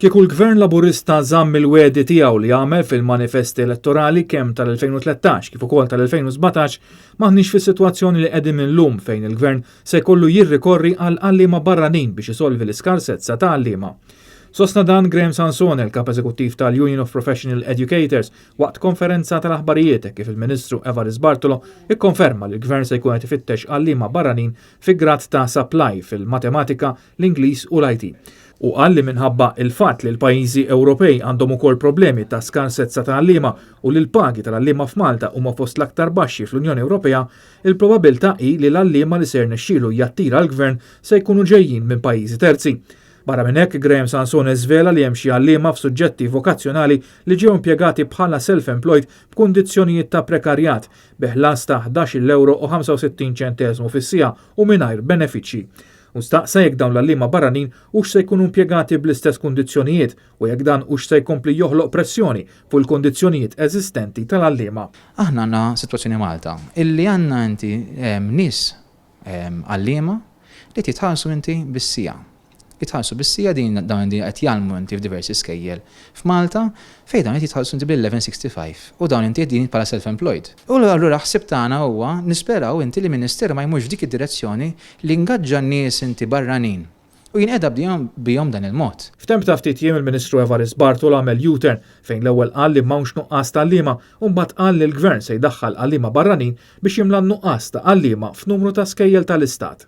Kieku l-Gvern Laburista żamm il-wedi tiegħu li għamel fil-manifesti elettorali kemm tal-2013 kif ukoll tal-2017 m'aħniex fis-sitwazzjoni li qegħdin minnhom fejn il-Gvern se jkollu jirrikorri għal għalliema barranin biex isolvi l-iskarsezza ta' għalliema. Sostna dan Graham Sansone, il-kap eżekuttiv tal-Union of Professional Educators, waqt konferenza tal-aħbarijiet kif il-Ministru Evarist Bartolo ikkonferma li l-Gvern se jkun qed ifittex għalliema barranin fi grad ta' supply fil-matematika, l-Ingliż u l-IT. U qal li minħabba il-fatt li l-pajjiżi Ewropej għandhom ukoll problemi ta' skarsezza ta' għalliema u li l-pagi tal-għalliema f'Malta huma fost l-aktar baxxi fl-Unjoni Ewropea, il-probabilità hi li l-għalliema li ser nexxielu jattira l-Gvern se jkunu ġejjin minn pajjiżi terzi. Barra minn hekk Graham Sansone żvela li hemm xi għalliema f'suġġetti vokazzjonali li ġew impjegati bħala self-employed b'kundizzjonijiet ta' prekarjat bi ħlas ta' €11.65 fis-siegħa u mingħajr benefiċċji. U staqsa jekk dawn l-għalliema barranin hux se jkunu impjegati bl-istess kundizzjonijiet u jekk dan hux se jkompli joħloq pressjoni fuq il-kundizzjonijiet eżistenti tal-għalliema. Aħna għandna sitwazzjoni Malta illi għandna inti nies għalliema li titħallsu inti bis-siegħa. Jitħallsu bis-siegħa dawn qed jgħallmu inti f'diversi skejjel f'Malta fejn dawn qed jitħallsu inti bil-1165 u dawn inti qegħdin bħala self-employed. U allura ħsieb tagħna huwa nisperaw inti li Ministeru ma jmurx f'dik id-direzzjoni li ngaġġa n-nies inti barranin u jinqeda bihom dan il-mod. F'temp ta' ftit jiem il-Ministru Evarist Bartolo għamel U-turn fejn l-ewwel qal li m'hawnx nuqqas ta' għalliema u mbagħad qal li l-Gvern se jdaħħal għalliema barranin biex jimla nuqqas ta' għalliema f'numru ta' skejjel tal-Istat.